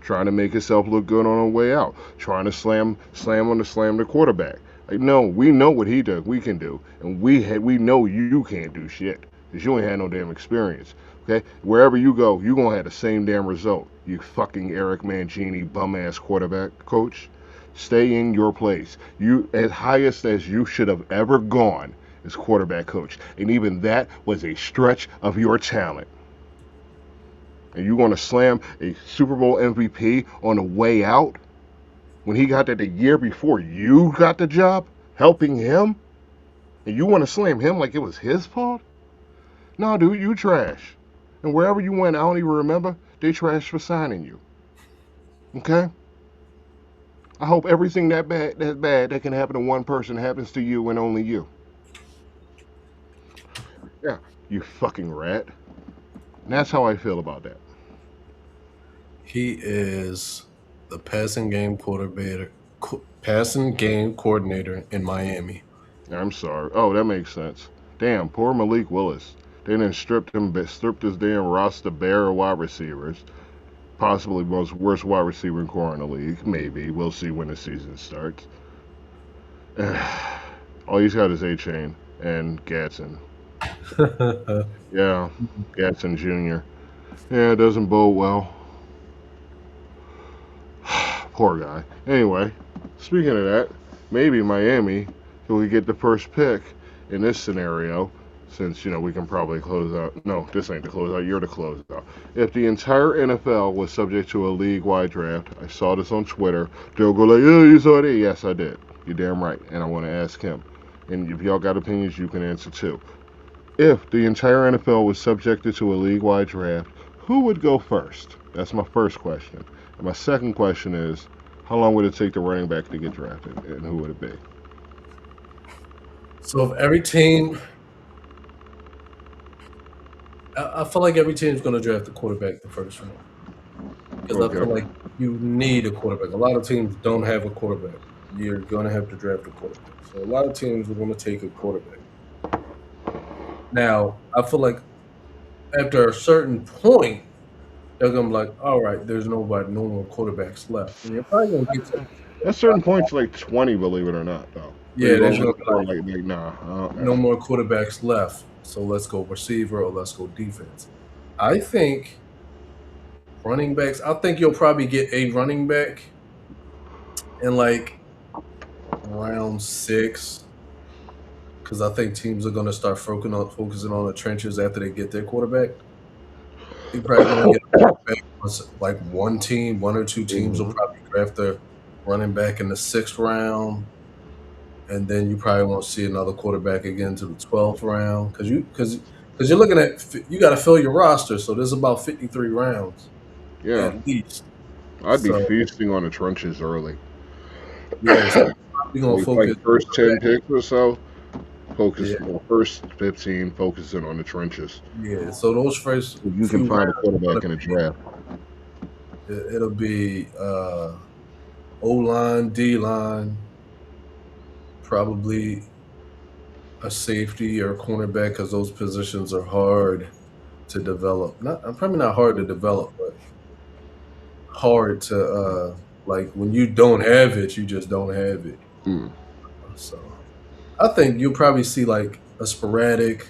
trying to make himself look good on the way out, trying to slam the quarterback. Like, no, we know what he does, we can do, and we know you can't do shit because you ain't had no damn experience. Okay, wherever you go, you gonna have the same damn result. You fucking Eric Mangini bum ass quarterback coach. Stay in your place. You as highest as you should have ever gone as quarterback coach, and even that was a stretch of your talent. And you want to slam a Super Bowl MVP on the way out when he got that the year before you got the job, helping him, and you want to slam him like it was his fault? No, dude, you trash. And wherever you went, I don't even remember. They trash for signing you. Okay? I hope everything that bad that can happen to one person happens to you and only you. Yeah, you fucking rat. And that's how I feel about that.
He is the passing game coordinator in Miami.
I'm sorry. Oh, that makes sense. Damn, poor Malik Willis. They done stripped his damn roster bare of wide receivers. Possibly most worst wide receiver in core in the league. Maybe. We'll see when the season starts. All he's got is A-Chain and Gatson. Yeah, Gatson Jr. Yeah, it doesn't bode well. Poor guy. Anyway, speaking of that, maybe Miami will get the first pick in this scenario, since we can probably close out. No, this ain't the close out. You're the close out. If the entire NFL was subject to a league-wide draft, I saw this on Twitter. They'll go like, "Oh, you saw that?" Yes, I did. You're damn right. And I want to ask him. And if y'all got opinions, you can answer too. If the entire NFL was subjected to a league-wide draft, who would go first? That's my first question. And my second question is, how long would it take the running back to get drafted, and who would it be?
So if every team, I feel like every team is going to draft a quarterback the first round because I feel like you need a quarterback. A lot of teams don't have a quarterback. You're going to have to draft a quarterback. So a lot of teams are going to take a quarterback. Now, I feel like after a certain point, they're going to be like, all right, there's no more quarterbacks left. And you're probably going to get to
At certain points, like 20, believe it or not, though.
Yeah, there's no more quarterbacks left. So let's go receiver or let's go defense. I think running backs. I think you'll probably get a running back in like round 6, because I think teams are going to start focusing on the trenches after they get their quarterback. You're probably going to get a running back, like one or two teams will probably draft their running back in the 6th round. And then you probably won't see another quarterback again to the 12th round because you're looking at you got to fill your roster. So there's about 53 rounds, at least.
I'd be feasting on the trenches early.
Yeah, so we're gonna
Like
focus.
first 10 picks or so,
Yeah,
first 15, focusing on the trenches.
yeah. So those first
You can
few
find a
rounds,
quarterback in the draft.
it'll be O line, D line, probably a safety or a cornerback because those positions are hard to develop. Not probably not hard to develop, but hard to like when you don't have it, you just don't have it.
Mm.
So I think you'll probably see like a sporadic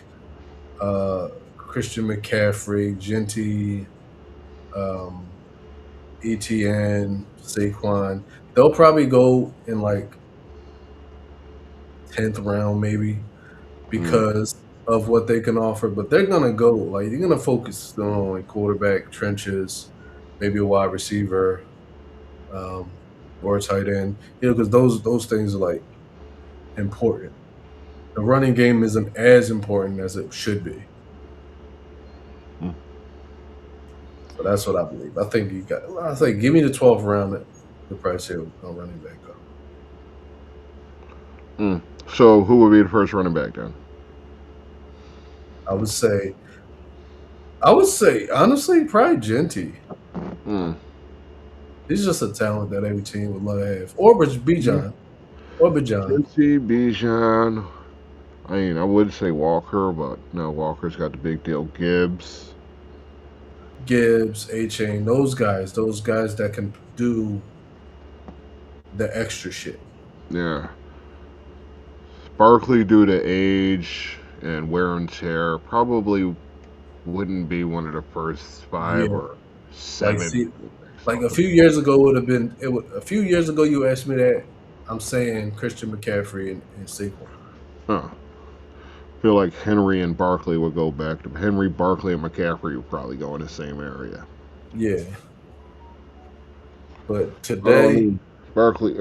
Christian McCaffrey, Genty, um, ETN, Saquon. They'll probably go in like 10th round maybe
Mm.
because of what they can offer. But they're gonna go like you're gonna focus on like quarterback, trenches, maybe a wide receiver, um, or a tight end. Because those things are like important. The running game isn't as important as it should be.
Mm.
So that's what I believe. I think you got. I say, give me the 12th round. The price here on running back go.
Mm. So who would be the first running back then?
I would say. Honestly, probably Genty.
Mm.
He's just a talent that every team would love to have. Or Bijan. Or Bijan.
Cincy, Bijan. I mean, I would say Walker, but no, Walker's got the big deal. Gibbs.
Gibbs, A-Chain, those guys that can do the extra shit.
Yeah. Barkley, due to age and wear and tear, probably wouldn't be one of the first 5
Yeah.
or 7.
Like a few years ago would have been a few years ago you asked me that. I'm saying Christian McCaffrey and Saquon.
Huh. Feel like Henry and Barkley would go back to Henry, Barkley, and McCaffrey would probably go in the same area.
Yeah. But today,
Barkley,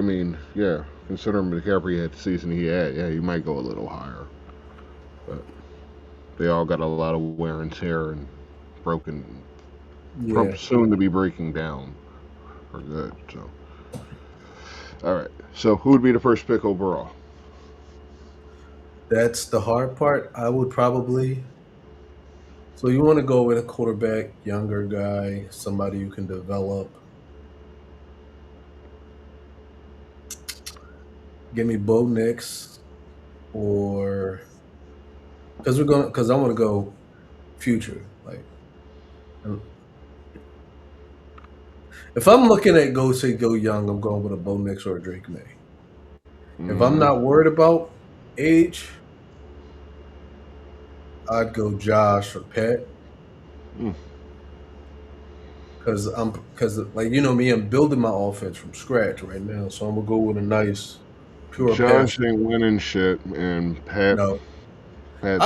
yeah, considering McCaffrey had the season he had, yeah, you might go a little higher. But they all got a lot of wear and tear and soon to be breaking down for good. So, all right. So, who would be the first pick overall?
that's the hard part. I would probably. So you want to go with a quarterback, younger guy, somebody you can develop. Give me Bo Nix, or because I want to go future. Like, if I'm looking at go young, I'm going with a Bo Nix or a Drake May. If I'm not worried about age, I'd go Josh or Pat. Because like me, I'm building my offense from scratch right now, so I'm gonna go with a nice pure pass.
Josh ain't winning shit, and Pat.
No,
Pat's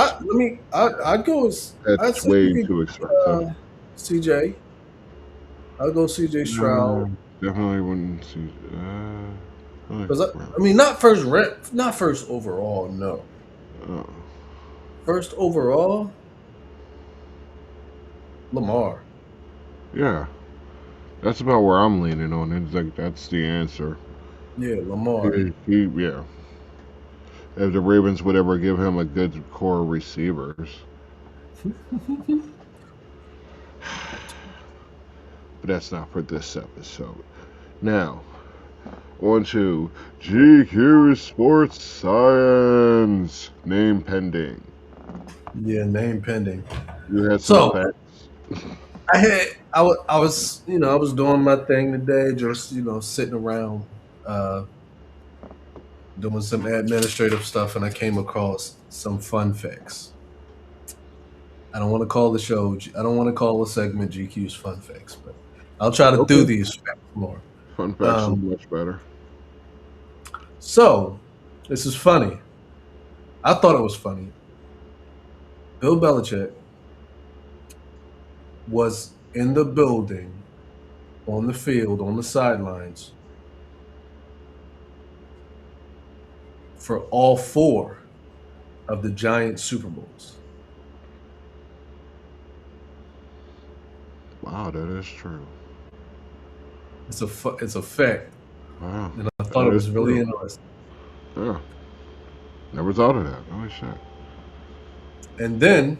I'd go. I'd say
way
you could
too expensive.
CJ. I'll go CJ Stroud.
Definitely wouldn't see.
Because not first overall. No, first overall, Lamar.
Yeah, that's about where I'm leaning on. It's like that's the answer.
Yeah, Lamar.
Yeah. If the Ravens would ever give him a good core of receivers. But that's not for this episode. Now, on to GQ Sports Science. Name pending.
Yeah, name pending.
You had some facts.
I was doing my thing today, just sitting around doing some administrative stuff, and I came across some fun facts. I don't want to call the show. I don't want to call the segment GQ's fun facts, but I'll try to do these facts more.
Fun facts is much better.
So, this is funny. I thought it was funny. Bill Belichick was in the building, on the field, on the sidelines, for all 4 of the Giants Super Bowls.
Wow, that is true.
It's a fact.
Wow.
And I thought it was really interesting.
Yeah. Never thought of that. Oh shit.
And then,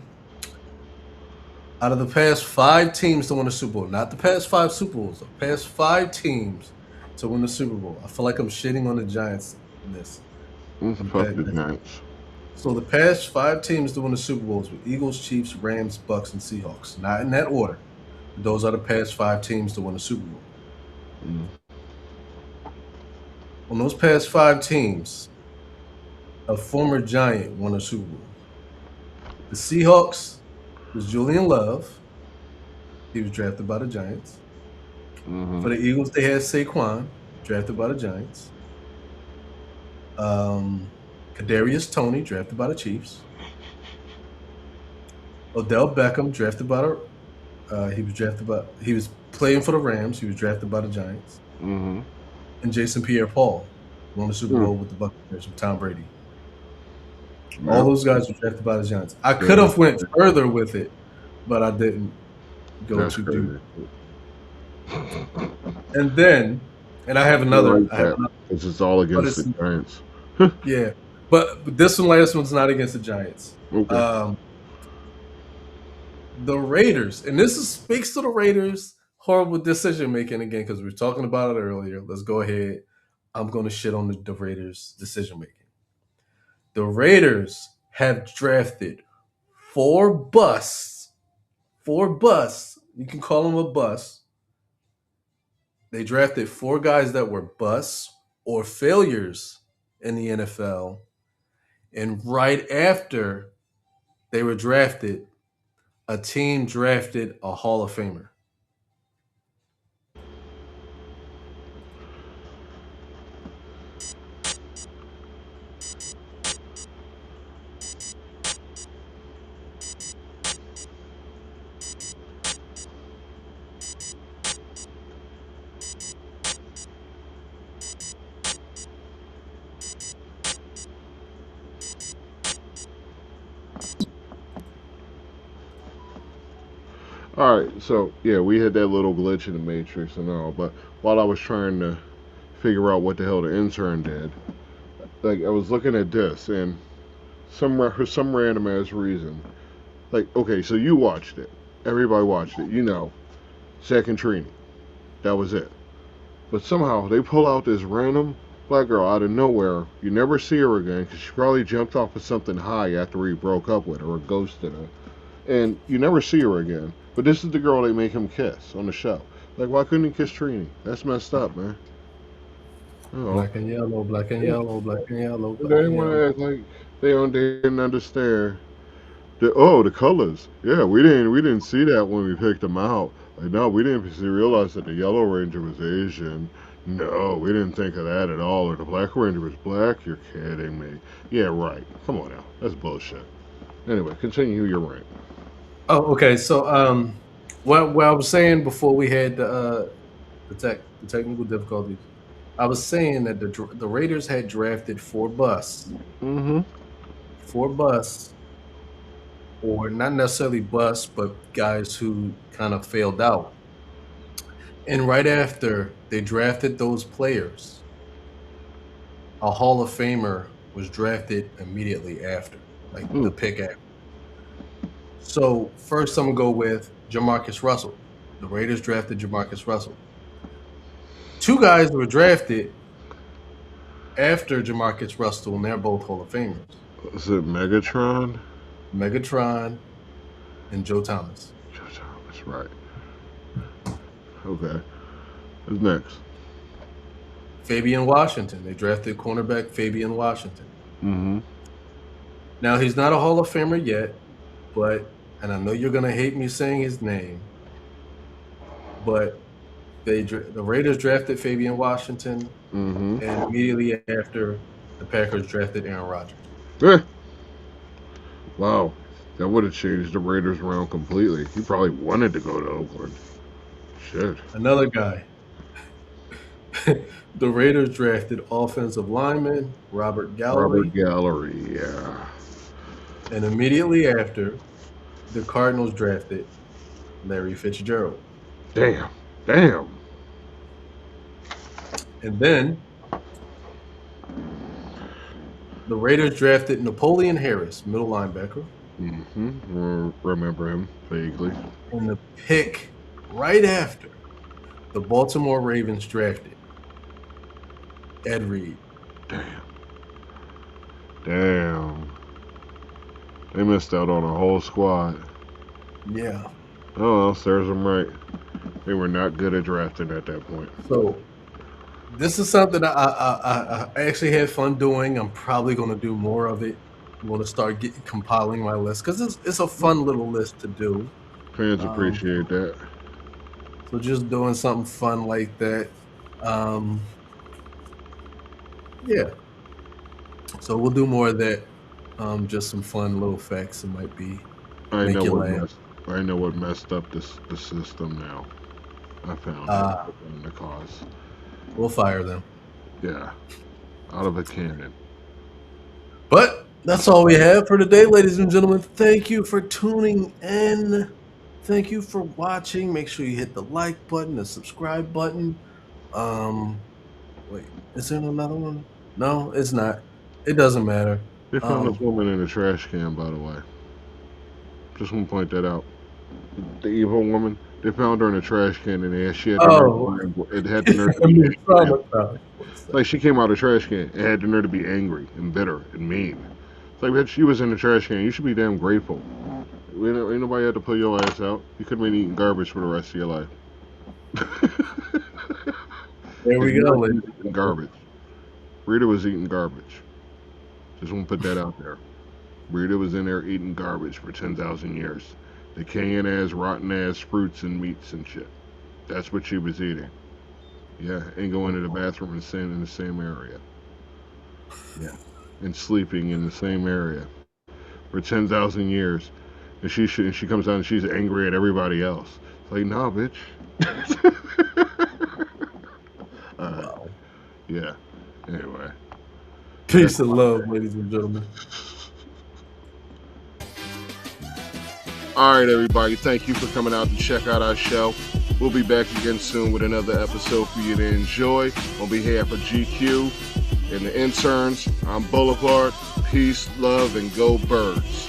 out of the past 5 teams to win the Super Bowl, not the past 5 Super Bowls, the past 5 teams to win the Super Bowl. I feel like I'm shitting on the Giants in this.
Fuck the Giants.
So the past 5 teams to win the Super Bowls were Eagles, Chiefs, Rams, Bucks, and Seahawks. Not in that order. Those are the past 5 teams to win the Super Bowl. On those past 5 teams, a former Giant won a Super Bowl. The Seahawks was Julian Love. He was drafted by the Giants. For the Eagles, they had Saquon, drafted by the Giants. Kadarius Toney, drafted by the Chiefs. Odell Beckham, drafted by the he was playing for the Rams. He was drafted by the Giants. And Jason Pierre-Paul won the Super Bowl with the Buccaneers with Tom Brady. All those guys were drafted by the Giants. I could have went further with it, but I didn't go too deep. And then, I have another.
This is all against the Giants.
Yeah, but this last one's not against the Giants.
Okay.
The Raiders, and this speaks to the Raiders' horrible decision making again, because we were talking about it earlier. Let's go ahead. I'm going to shit on the Raiders' decision making. The Raiders have drafted 4 busts. 4 busts. You can call them a bust. They drafted 4 guys that were busts or failures in the NFL. And right after they were drafted, a team drafted a Hall of Famer.
All right, so yeah, we had that little glitch in the Matrix and all, but while I was trying to figure out what the hell the intern did, like I was looking at this, and for some random ass reason, like okay, so you watched it, everybody watched it, Zach and Trini, that was it, but somehow they pull out this random black girl out of nowhere. You never see her again because she probably jumped off of something high after he broke up with her or ghosted her, and you never see her again. But this is the girl they make him kiss on the show. Like, why couldn't he kiss Trini? That's messed up, man.
Black and yellow, black and yellow, black and yellow.
They didn't want to act like they didn't understand. The colors. Yeah, we didn't see that when we picked them out. Like, no, we didn't realize that the Yellow Ranger was Asian. No, we didn't think of that at all. Or the Black Ranger was black. You're kidding me. Yeah, right. Come on now. That's bullshit. Anyway, continue your rant.
Oh, okay. So, what I was saying before we had the technical difficulties, I was saying that the Raiders had drafted 4 busts. 4 busts, or not necessarily busts, but guys who kind of failed out. And right after they drafted those players, a Hall of Famer was drafted immediately after, like the pick after. So first I'm going to go with Jamarcus Russell. The Raiders drafted Jamarcus Russell. 2 guys were drafted after Jamarcus Russell, and they're both Hall of Famers.
Is it Megatron?
Megatron and Joe Thomas.
Joe Thomas, right. Okay. Who's next?
Fabian Washington. They drafted cornerback Fabian Washington. Now, he's not a Hall of Famer yet, but, and I know you're going to hate me saying his name, but the Raiders drafted Fabian Washington, and immediately after, the Packers drafted Aaron Rodgers.
Wow. That would have changed the Raiders around completely. He probably wanted to go to Oakland. Shit.
Another guy. The Raiders drafted offensive lineman Robert Gallery.
Robert Gallery, yeah.
And immediately after, the Cardinals drafted Larry Fitzgerald.
Damn.
And then The Raiders drafted Napoleon Harris, middle linebacker.
Remember him vaguely.
And the pick right after, the Baltimore Ravens drafted Ed Reed.
Damn. They missed out on a whole squad.
Yeah.
Oh, well, serves them right. They were not good at drafting at that point.
So this is something I actually had fun doing. I'm probably going to do more of it. I'm going to start compiling my list because it's a fun little list to do.
Fans appreciate that.
So just doing something fun like that. Yeah. So we'll do more of that. Just some fun little facts that might be.
I know what messed up the system now. I found the cause.
We'll fire them.
Yeah, out of a cannon.
But that's all we have for today, ladies and gentlemen. Thank you for tuning in. Thank you for watching. Make sure you hit the like button, the subscribe button. Wait, is there another one? No, it's not. It doesn't matter.
They found this woman in a trash can, by the way. Just want to point that out. The evil woman. They found her in a trash can, and she had the nerve to be angry. Like, she came out of the trash can and had the nerve to be angry and bitter and mean. It's like, she was in the trash can. You should be damn grateful. Ain't nobody had to pull your ass out. You could have been eating garbage for the rest of your life.
There we go.
Garbage. Rita was eating garbage. Just want to put that out there. Rita was in there eating garbage for 10,000 years. Decaying ass, rotten ass fruits and meats and shit. That's what she was eating. Yeah, and going to the bathroom and staying in the same area. Yeah, and sleeping in the same area for 10,000 years. And she comes out and she's angry at everybody else. It's like, nah, bitch.
Wow.
Yeah. Anyway.
Peace and love, ladies and gentlemen.
All right, everybody. Thank you for coming out to check out our show. We'll be back again soon with another episode for you to enjoy. On behalf of GQ and the interns, I'm Boulevard. Peace, love, and go Birds.